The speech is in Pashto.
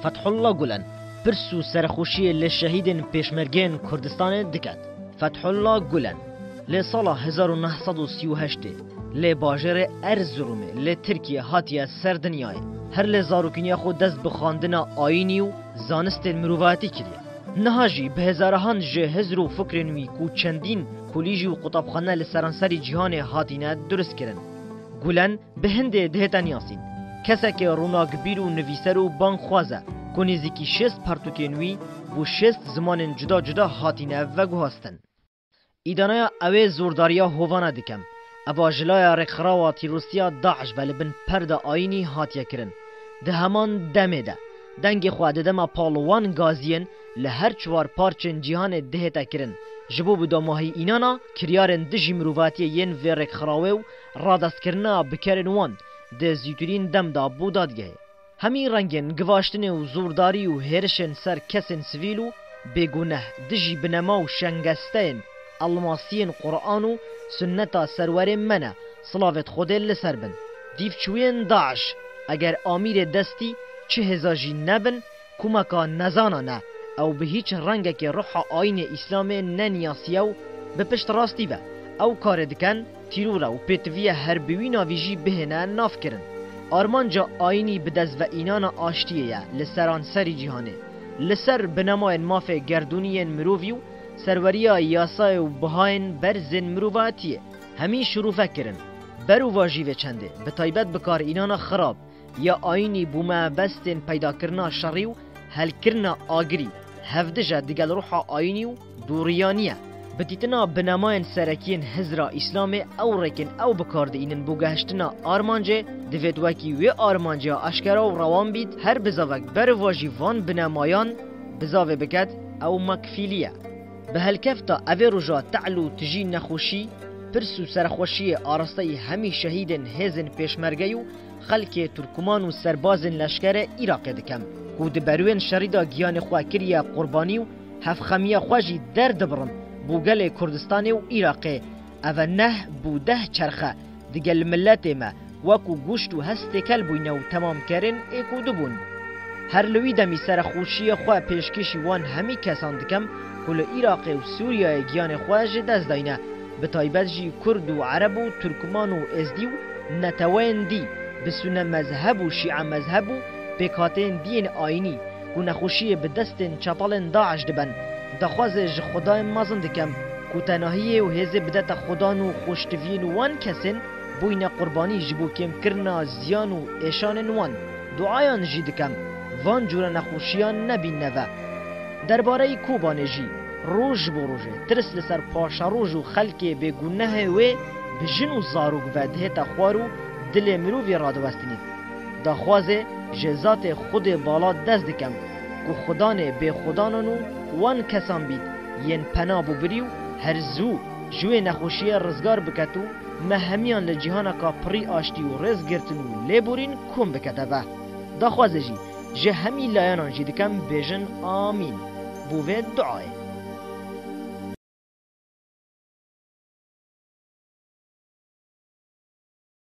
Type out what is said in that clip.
فتح الله گلن پرسو سرخوشی لشهیدین پیشمرگین کردستان دکت. فتح الله گلن لی سال 1938 لی باجر ارزروم لی ترکیه هاتیه سر دنیای هر لی زاروکنیا خود دست بخاندن آینی و زانست مروواتی کریه. نهاجی به هزارهان جهز رو فکرنوی کو چندین کلیجی و قطابخانه لسرانسری جهان هاتینه درست کرن. گلن به هنده دهتن یاسین کسا که روناگبیر و نویسر و بانک خوازه کنیزی که 6 پرتوکینوی و 6 زمان جدا جدا هاتینه و گوهستن. ایدانایا اوه زورداریا هوانا دکم. ابا جلایا رخراواتی روسیا داعش بله بن پرد آینی هاتیه کرن. ده همان دمه ده. دنگ خواهد دم پالوان گازین لهر چوار پارچن جهان دهتا کرن. جبو بدا ماهی اینانا کریارن دجی مروواتی ین و رخراوه و رادست کرنا بکرن وان ده زیتورین دم دا بودادگه. همی رنگن گواشتن و زورداری و هرشن سر کسن سویل و بگونه دجی بنما و شنگستین الماسین قرآن و سنتا سرور منه صلاوت خود لسر بن. دیف چوین داعش اگر آمیر دستی چه هزاجی نبن کمکا نزانا نه او به هیچ رنگه که روح آین اسلام ننیاسیه و به پشت راستی و او کار دکن تیرورا و پیتویه هر بوی ناویجی بهنه ناف کرن. آرمانجا آینی به دست و اینان آشتیه لسران سری جهانه لسر بنماین ماف گردونین مرووی و سروریا یاسای و بهاین برزن مروواتیه همین شروع فکرن برو واجیوه چنده به تایبت بکار اینان خراب یا آینی بومه بستن پیدا کرنا شری و هل کرنا آگری هفدجه دیگل روح آینی و دوریانیه بتیتنا بنماین سرکین هزرا اسلام او رکن او بکارده اینن بوگهشتنا آرمانجه دوید وکی و آرمانجه اشکرا و روان بید هر بزاوک بر واجی وان بنمایان بزاوه بکد او مکفیلیه به هلکفتا اوه رجا تعلو تجی نخوشی پرسو سرخوشی آراسته همی شهیدن هزن پیشمرگی و خلک ترکمان و سربازن لشکر عراق دکم کود بروین شریدا گیان خواه کریه قربانی و هفخمیه خواجی درد برن بوگل کردستان و عراق او نه بوده چرخه دیگل ملت ما وکو گوشت و هست کل بوینه و تمام کرن ایکو دبون هر لوی دمی سرخوشی خواه پیشکشی وان همی کسان دکم کل عراق و سوریه گیان خواج دست داینه به تایبت جی کرد و عرب و ترکمان و ازدی و نتوین دی بسونه مذهب و شیعه مذهب و بکاتین دین آینی که نخوشی به دستن چپالن داعش دبن دخوازش خدای مازن دکم که تناهیه و هزه بدت خدان و خوشتوین وان کسن بوین قربانی جبو کم کرنا زیان و ایشان وان دعایان جی دکم وان جور نخوشیان نبین نوه درباره کوبانه جی روز بو روزه ترس لسر پاشا روز و خلک بگونه و بجن و زاروگ و دهتا خوارو دل مروفی رادوستنی دخوازه جزات خود بالا دست دکم که خدان به خدانانو وان کسان بید ین پنا ببریو هر زو جوی نخوشی رزگار بکتو مهمیان لجیهانا کا پری آشتی و رز گرتنو لیبورین کم بکته و دخوازه جی جه همی لایانان جی دکم بیجن آمین بوه دعای